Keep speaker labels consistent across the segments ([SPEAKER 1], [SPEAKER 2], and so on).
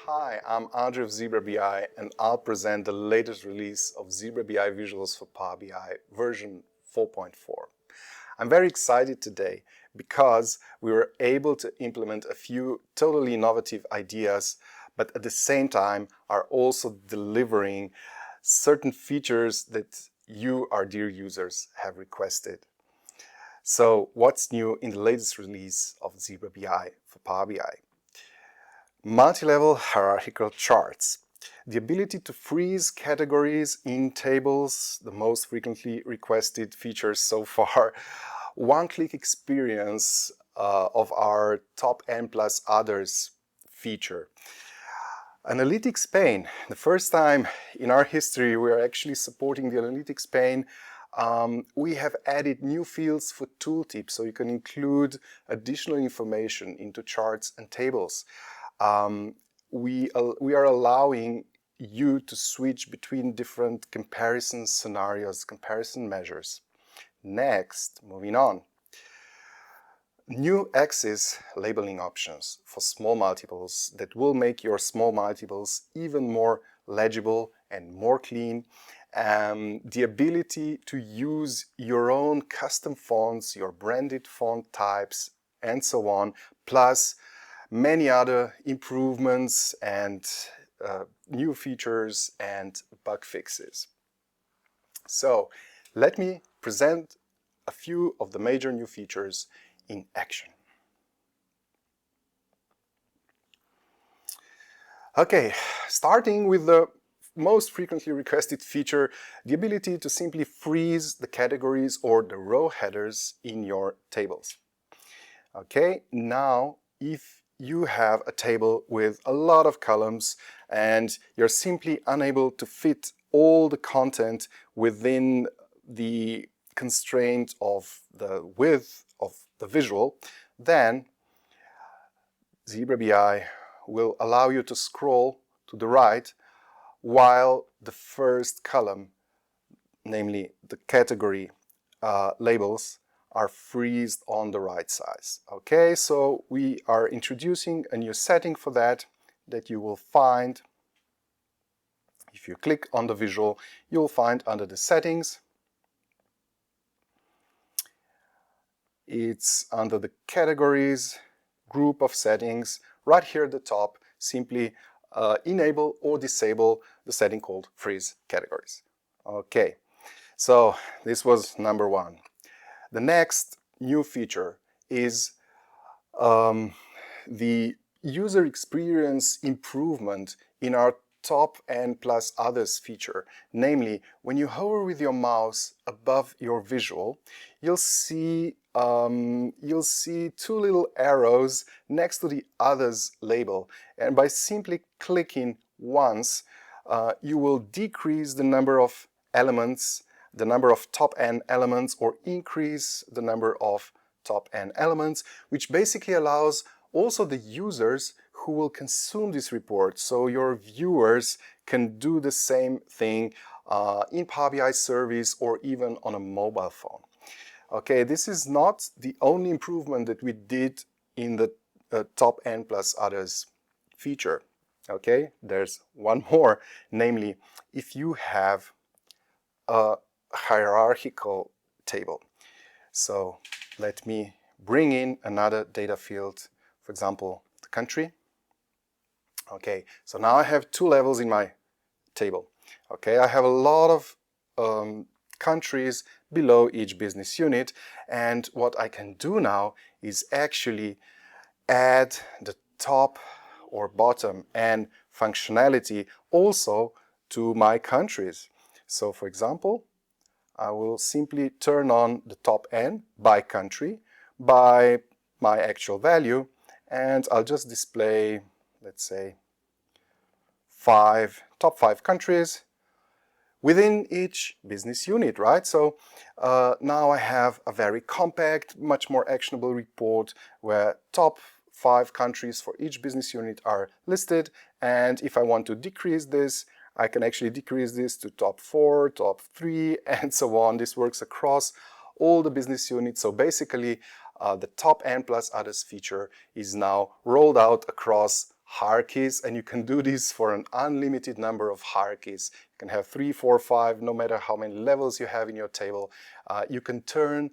[SPEAKER 1] Hi, I'm Andre of Zebra BI and I'll present the latest release of Zebra BI Visuals for Power BI version 4.4. I'm very excited today because we were able to implement a few totally innovative ideas, but at the same time are also delivering certain features that you, our dear users, have requested. So what's new in the latest release of Zebra BI for Power BI? Multi-level hierarchical charts. The ability to freeze categories in tables, the most frequently requested features so far. One-click experience of our top N plus others feature. Analytics pane. The first time in our history we are actually supporting the Analytics pane. We have added new fields for tooltips, so you can include additional information into charts and tables. We are allowing you to switch between different comparison scenarios, comparison measures. Next, moving on. New axis labeling options for small multiples that will make your small multiples even more legible and more clean. The ability to use your own custom fonts, your branded font types, and so on, plus many other improvements and new features and bug fixes. So let me present a few of the major new features in action. Okay, starting with the most frequently requested feature, the ability to simply freeze the categories or the row headers in your tables. Okay, now if you have a table with a lot of columns and you're simply unable to fit all the content within the constraint of the width of the visual, then Zebra BI will allow you to scroll to the right while the first column, namely the category labels, are freezed on the right size. Okay, so we are introducing a new setting for that you will find. If you click on the visual, you'll find under the settings. It's under the categories group of settings. Right here at the top, simply enable or disable the setting called freeze categories. Okay, so this was number one. The next new feature is the user experience improvement in our top N plus others feature. Namely, when you hover with your mouse above your visual, you'll see two little arrows next to the others label. And by simply clicking once, you will decrease the number of elements, the number of top N elements, or increase the number of top N elements, which basically allows also the users who will consume this report, so your viewers can do the same thing in Power BI service or even on a mobile phone. Okay, this is not the only improvement that we did in the top N plus others feature. Okay, there's one more, namely if you have a hierarchical table. So let me bring in another data field, for example, the country. Okay, so now I have two levels in my table. Okay, I have a lot of countries below each business unit, and what I can do now is actually add the top or bottom and functionality also to my countries. So for example, I will simply turn on the top N by country, by my actual value, and I'll just display, let's say, top 5 countries within each business unit, right? So now I have a very compact, much more actionable report where top 5 countries for each business unit are listed, and if I want to decrease this, I can actually decrease this to top 4, top 3, and so on. This works across all the business units. So basically, the top N plus others feature is now rolled out across hierarchies, and you can do this for an unlimited number of hierarchies. You can have 3, 4, 5, no matter how many levels you have in your table. You can turn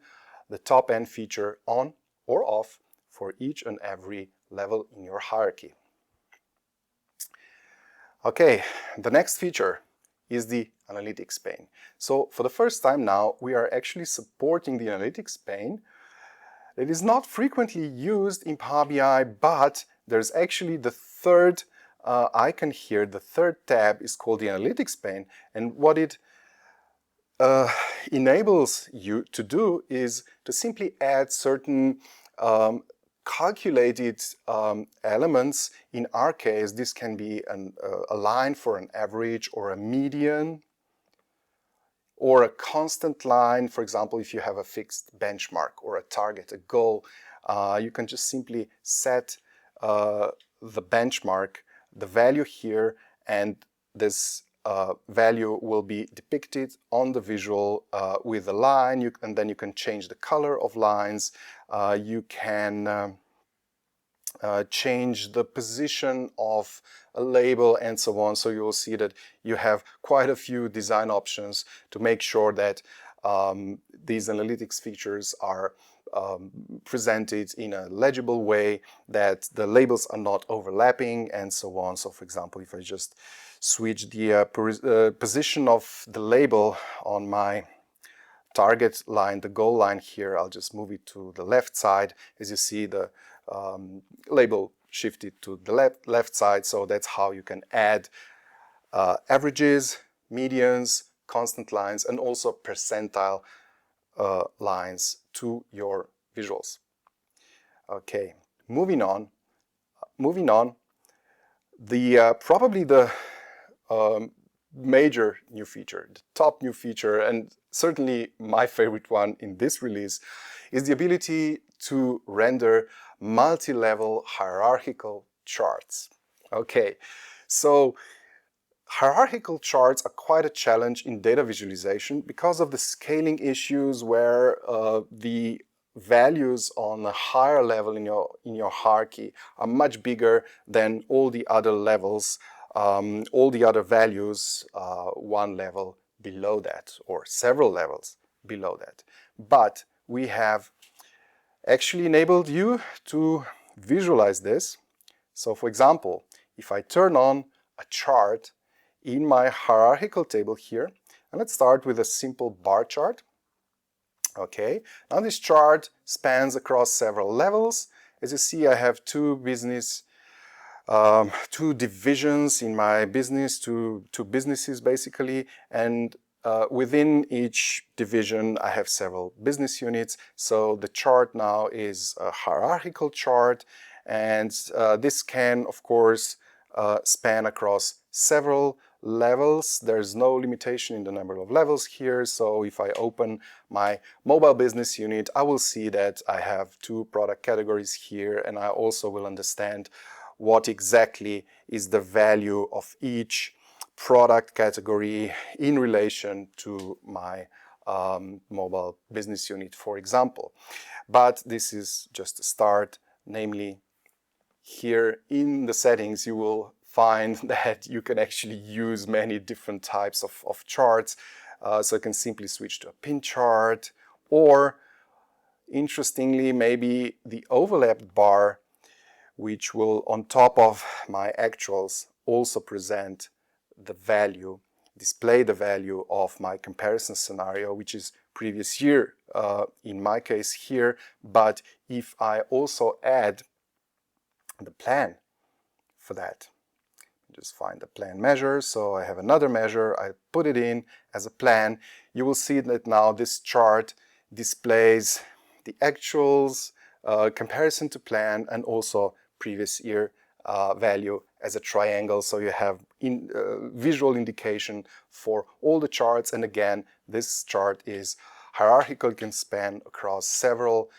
[SPEAKER 1] the top N feature on or off for each and every level in your hierarchy. Okay, the next feature is the analytics pane. So for the first time now, we are actually supporting the analytics pane. It is not frequently used in Power BI, but there's actually the third icon here. The third tab is called the analytics pane, and what it enables you to do is to simply add certain calculated elements. In our case, this can be a line for an average or a median, or a constant line. For example, if you have a fixed benchmark or a target, a goal, you can just simply set the benchmark, the value here, and this value will be depicted on the visual with a line, and then you can change the color of lines. You can change the position of a label and so on. So you will see that you have quite a few design options to make sure that these analytics features are presented in a legible way, that the labels are not overlapping and so on. So for example, if I just switch the position of the label on my target line, the goal line here, I'll just move it to the left side. As you see, the label shifted to the left side, so that's how you can add averages, medians, constant lines, and also percentile lines to your visuals. Okay, moving on. Probably the major new feature, the top new feature, and certainly my favorite one in this release, is the ability to render multi-level hierarchical charts. Okay, so hierarchical charts are quite a challenge in data visualization because of the scaling issues, where the values on a higher level in your hierarchy are much bigger than all the other levels, all the other values one level below that, or several levels below that. But we have actually enabled you to visualize this. So for example, if I turn on a chart in my hierarchical table here, and let's start with a simple bar chart. Okay, now this chart spans across several levels. As you see, I have two divisions in my business, two businesses basically, and within each division I have several business units. So the chart now is a hierarchical chart, and this can of course span across several levels. There's no limitation in the number of levels here. So if I open my mobile business unit, I will see that I have two product categories here, and I also will understand what exactly is the value of each product category in relation to my mobile business unit, for example. But this is just a start. Namely, here in the settings you will find that you can actually use many different types of charts. So you can simply switch to a pin chart, or interestingly, maybe the overlapped bar, which will, on top of my actuals, also present the value, display the value of my comparison scenario, which is previous year in my case here. But if I also add the plan for that, just find the plan measure. So I have another measure, I put it in as a plan. You will see that now this chart displays the actuals, comparison to plan, and also previous year value as a triangle. So you have visual indication for all the charts. And again, this chart is hierarchical, it can span across several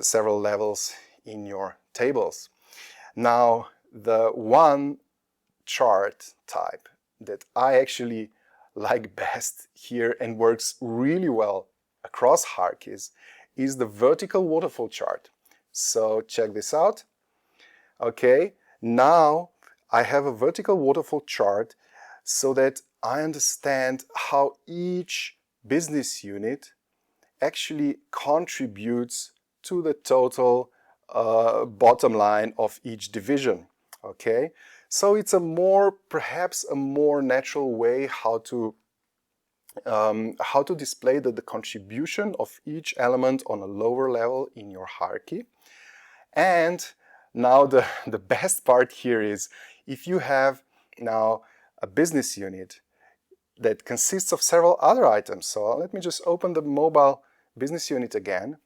[SPEAKER 1] several levels in your tables. Now, the one chart type that I actually like best here and works really well across hierarchies is the vertical waterfall chart. So check this out. Okay, now I have a vertical waterfall chart so that I understand how each business unit actually contributes to the total bottom line of each division. Okay, so it's perhaps a more natural way how to display the contribution of each element on a lower level in your hierarchy. And now the best part here is if you have now a business unit that consists of several other items. So let me just open the mobile business unit again.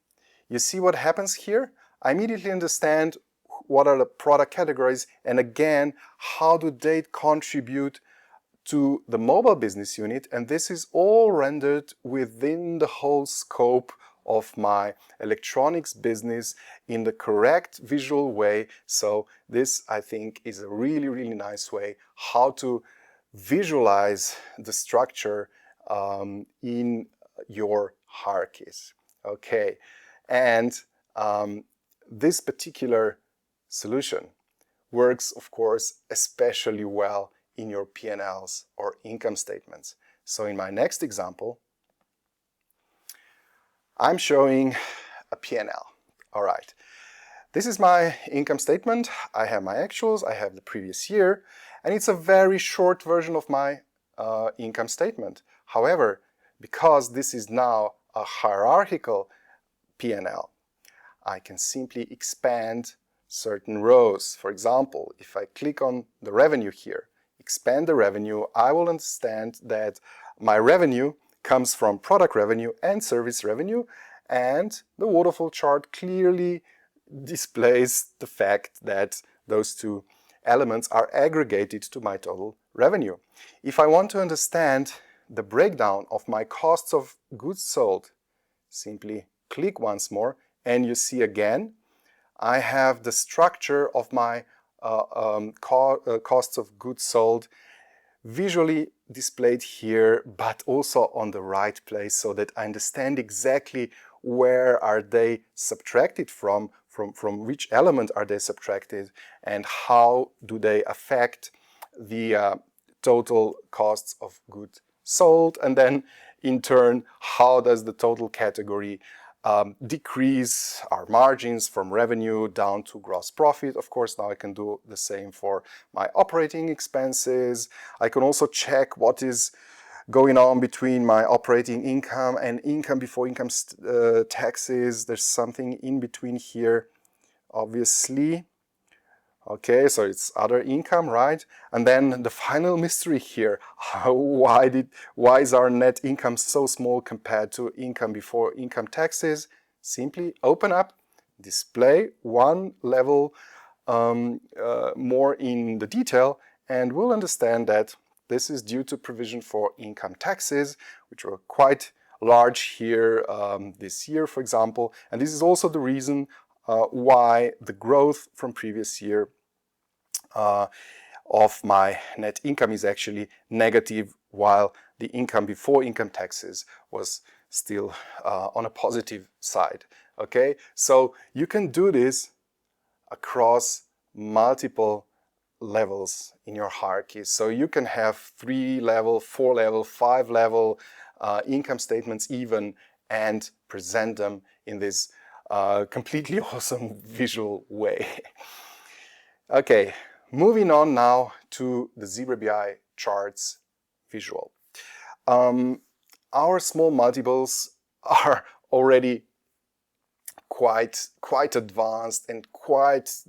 [SPEAKER 1] You see what happens here? I immediately understand what are the product categories and again, how do they contribute to the mobile business unit, and this is all rendered within the whole scope of my electronics business in the correct visual way. So this, I think, is a really nice way how to visualize the structure in your hierarchies. Okay, and this particular solution works, of course, especially well in your P&Ls or income statements. So in my next example, I'm showing a P&L. All right, this is my income statement. I have my actuals, I have the previous year, and it's a very short version of my income statement. However, because this is now a hierarchical P&L, I can simply expand certain rows. For example, if I click on the revenue here, expand the revenue, I will understand that my revenue comes from product revenue and service revenue, and the waterfall chart clearly displays the fact that those two elements are aggregated to my total revenue. If I want to understand the breakdown of my costs of goods sold, simply click once more and you see again I have the structure of my costs of goods sold visually displayed here, but also on the right place, so that I understand exactly where are they subtracted from which element are they subtracted, and how do they affect the total costs of goods sold, and then in turn, how does the total category decrease our margins from revenue down to gross profit. Of course, now I can do the same for my operating expenses. I can also check what is going on between my operating income and income before income taxes. There's something in between here, obviously. Okay, so it's other income, right? And then the final mystery here, why is our net income so small compared to income before income taxes? Simply open up, display one level more in the detail, and we'll understand that this is due to provision for income taxes, which were quite large here this year, for example. And this is also the reason why the growth from previous year of my net income is actually negative, while the income before income taxes was still on a positive side. Okay, so you can do this across multiple levels in your hierarchy. So you can have 3-level, 4-level, 5-level income statements even, and present them in this completely awesome visual way. Okay, moving on now to the Zebra BI charts visual. Our small multiples are already quite advanced and quite,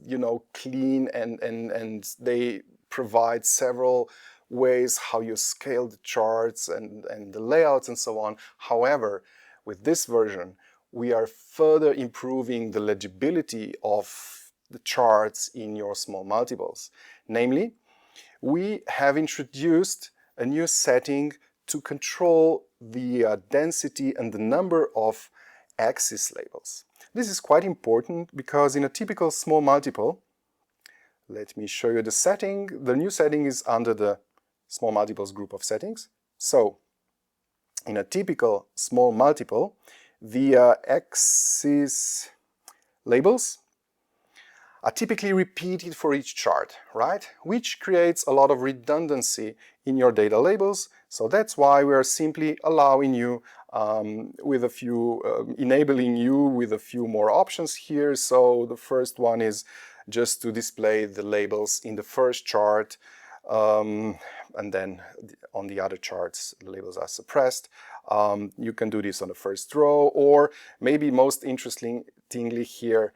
[SPEAKER 1] clean, and they provide several ways how you scale the charts and the layouts and so on. However, with this version, we are further improving the legibility of the charts in your small multiples. Namely, we have introduced a new setting to control the density and the number of axis labels. This is quite important because in a typical small multiple, let me show you the setting. The new setting is under the small multiples group of settings. So, in a typical small multiple, the axis labels are typically repeated for each chart, right? Which creates a lot of redundancy in your data labels. So that's why we are simply allowing you enabling you with a few more options here. So the first one is just to display the labels in the first chart, and then on the other charts the labels are suppressed. You can do this on the first row, or maybe most interestingly here,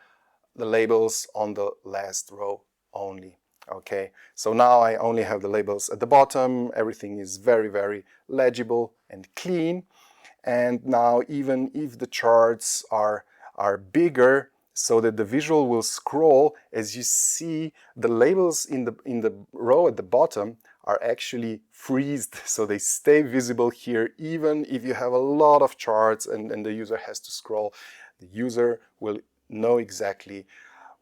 [SPEAKER 1] the labels on the last row only. Okay, so now I only have the labels at the bottom. Everything is very, very legible and clean. And now even if the charts are bigger, so that the visual will scroll, as you see, the labels in the row at the bottom are actually freezed, so they stay visible here even if you have a lot of charts and the user has to scroll. The user will know exactly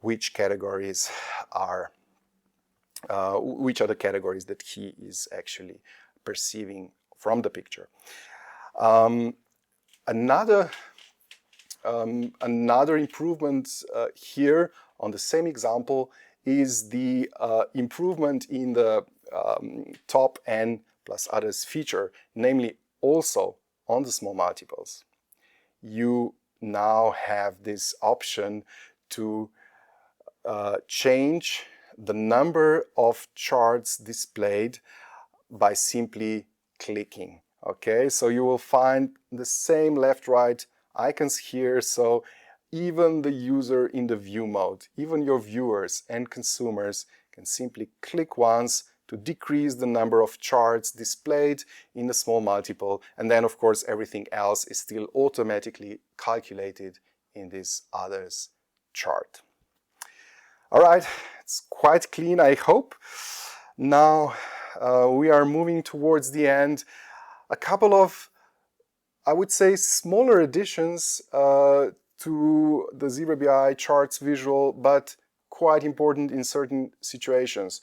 [SPEAKER 1] which categories are which are the categories that he is actually perceiving from the picture. Another improvement here on the same example is the improvement in the top n plus others feature, namely also on the small multiples. You now have this option to change the number of charts displayed by simply clicking. Okay, so you will find the same left-right icons here. So even the user in the view mode, even your viewers and consumers can simply click once to decrease the number of charts displayed in the small multiple. And then, of course, everything else is still automatically calculated in this others chart. All right, it's quite clean, I hope. Now we are moving towards the end. A couple of, I would say, smaller additions to the Zebra BI charts visual, but quite important in certain situations.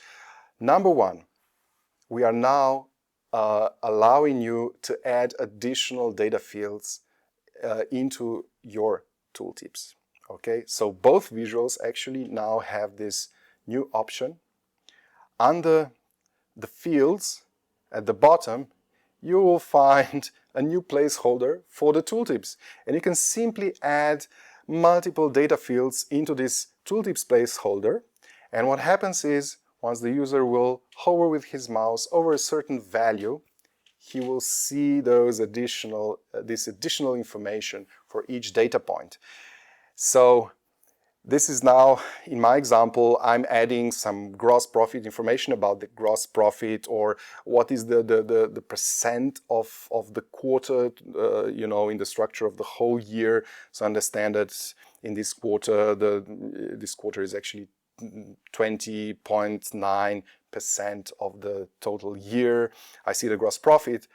[SPEAKER 1] Number one, we are now allowing you to add additional data fields into your tooltips. Okay, so both visuals actually now have this new option. Under the fields at the bottom, you will find a new placeholder for the tooltips. And you can simply add multiple data fields into this tooltips placeholder. And what happens is, once the user will hover with his mouse over a certain value, he will see those this additional information for each data point. So this is now, in my example, I'm adding some gross profit information about the gross profit, or what is the percent of the quarter, in the structure of the whole year. So understand that in this quarter, this quarter is actually 20.9% of the total year. I see the gross profit.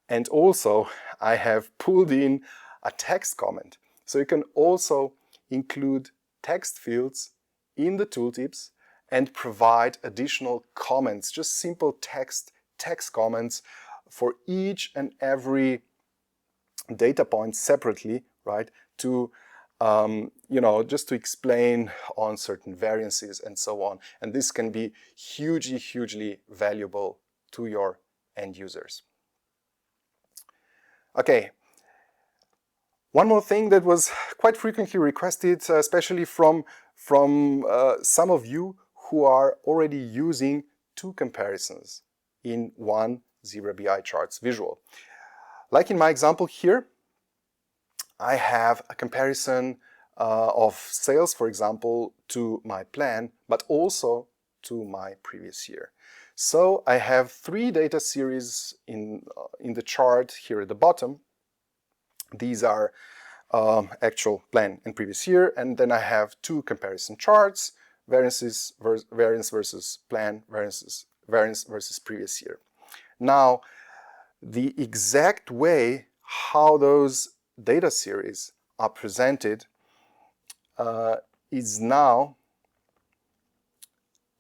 [SPEAKER 1] And also, I have pulled in a text comment. So you can also include text fields in the tooltips and provide additional comments, just simple text comments for each and every data point separately, right? To just to explain on certain variances and so on. And this can be hugely valuable to your end users. Okay. One more thing that was quite frequently requested, especially from some of you who are already using two comparisons in one Zebra BI charts visual. Like in my example here, I have a comparison of sales, for example, to my plan, but also to my previous year. So I have three data series in the chart here at the bottom. These are actual plan and previous year, and then I have two comparison charts, variance versus plan, variance versus previous year. Now, the exact way how those data series are presented is now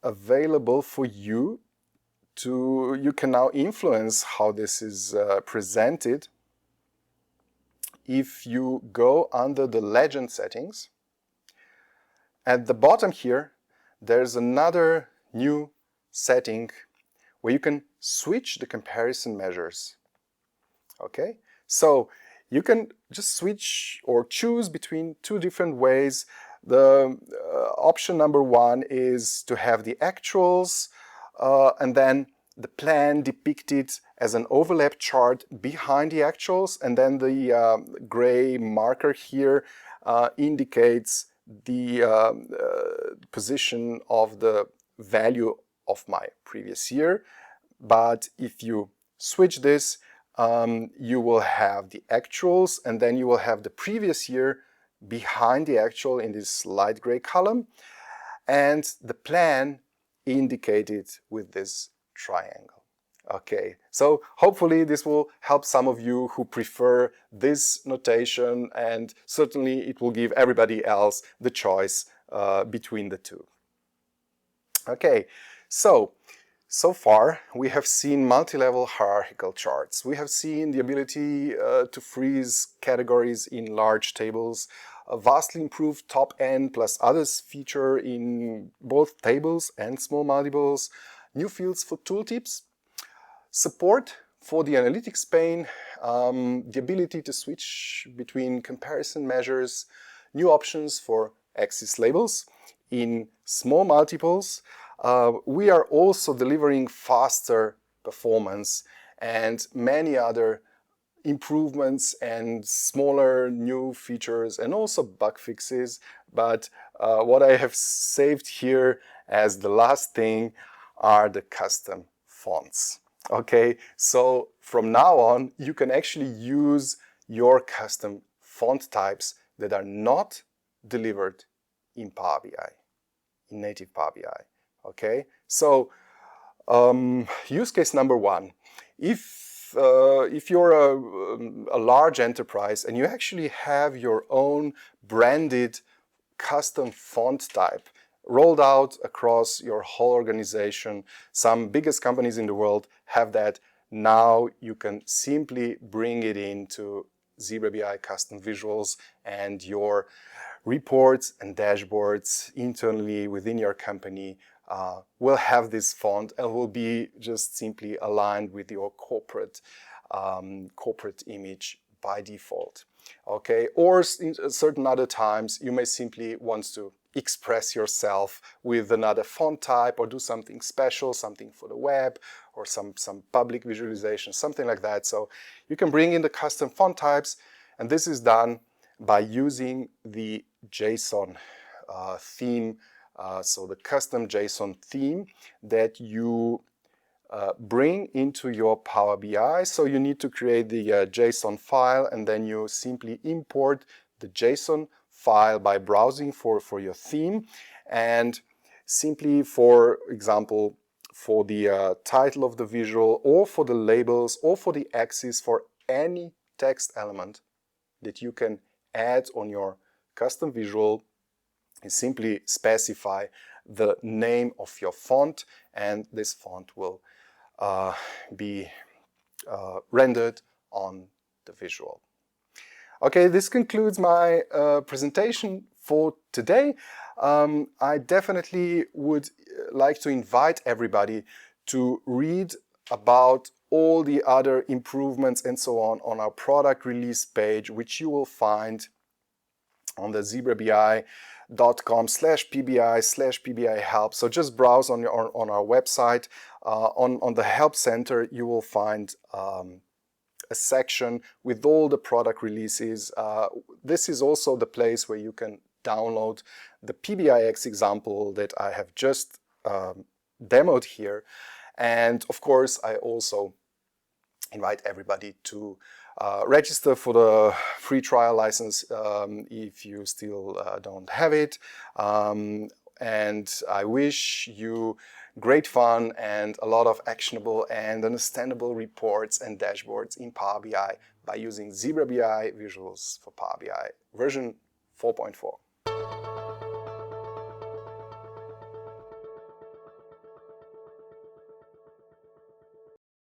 [SPEAKER 1] available for you. You can now influence how this is presented. If you go under the legend settings, at the bottom here, there's another new setting where you can switch the comparison measures. Okay, so you can just switch or choose between two different ways. The option number one is to have the actuals and then the plan depicted as an overlap chart behind the actuals, and then the gray marker here indicates the position of the value of my previous year. But if you switch this, you will have the actuals, and then you will have the previous year behind the actual in this light gray column, and the plan indicated with this triangle. Okay, so hopefully this will help some of you who prefer this notation, and certainly it will give everybody else the choice between the two. Okay, so far we have seen multi-level hierarchical charts. We have seen the ability to freeze categories in large tables, a vastly improved top N plus others feature in both tables and small multiples, new fields for tooltips, support for the analytics pane, the ability to switch between comparison measures, new options for axis labels in small multiples. We are also delivering faster performance and many other improvements and smaller new features and also bug fixes. But what I have saved here as the last thing are the custom fonts. Okay, so from now on you can actually use your custom font types that are not delivered in Power BI, in native Power BI. Okay, so use case number one. If you're a large enterprise and you actually have your own branded custom font type rolled out across your whole organization, some biggest companies in the world have that. Now you can simply bring it into Zebra BI custom visuals, and your reports and dashboards internally within your company will have this font and will be just simply aligned with your corporate image by default. Okay, or in certain other times you may simply want to express yourself with another font type or do something special, something for the web or some public visualization, something like that. So you can bring in the custom font types, and this is done by using the JSON theme, so the custom JSON theme that you bring into your Power BI. So you need to create the JSON file, and then you simply import the JSON file by browsing for your theme, and simply, for example, for the title of the visual or for the labels or for the axis, for any text element that you can add on your custom visual, you simply specify the name of your font, and this font will be rendered on the visual. Okay, this concludes my presentation for today. I definitely would like to invite everybody to read about all the other improvements and so on our product release page, which you will find on the zebrabi.com/pbi/pbi help. So just browse on our website. On the help center, you will find a section with all the product releases. This is also the place where you can download the PBIX example that I have just demoed here. And of course, I also invite everybody to register for the free trial license if you still don't have it. And I wish you great fun and a lot of actionable and understandable reports and dashboards in Power BI by using Zebra BI Visuals for Power BI version 4.4.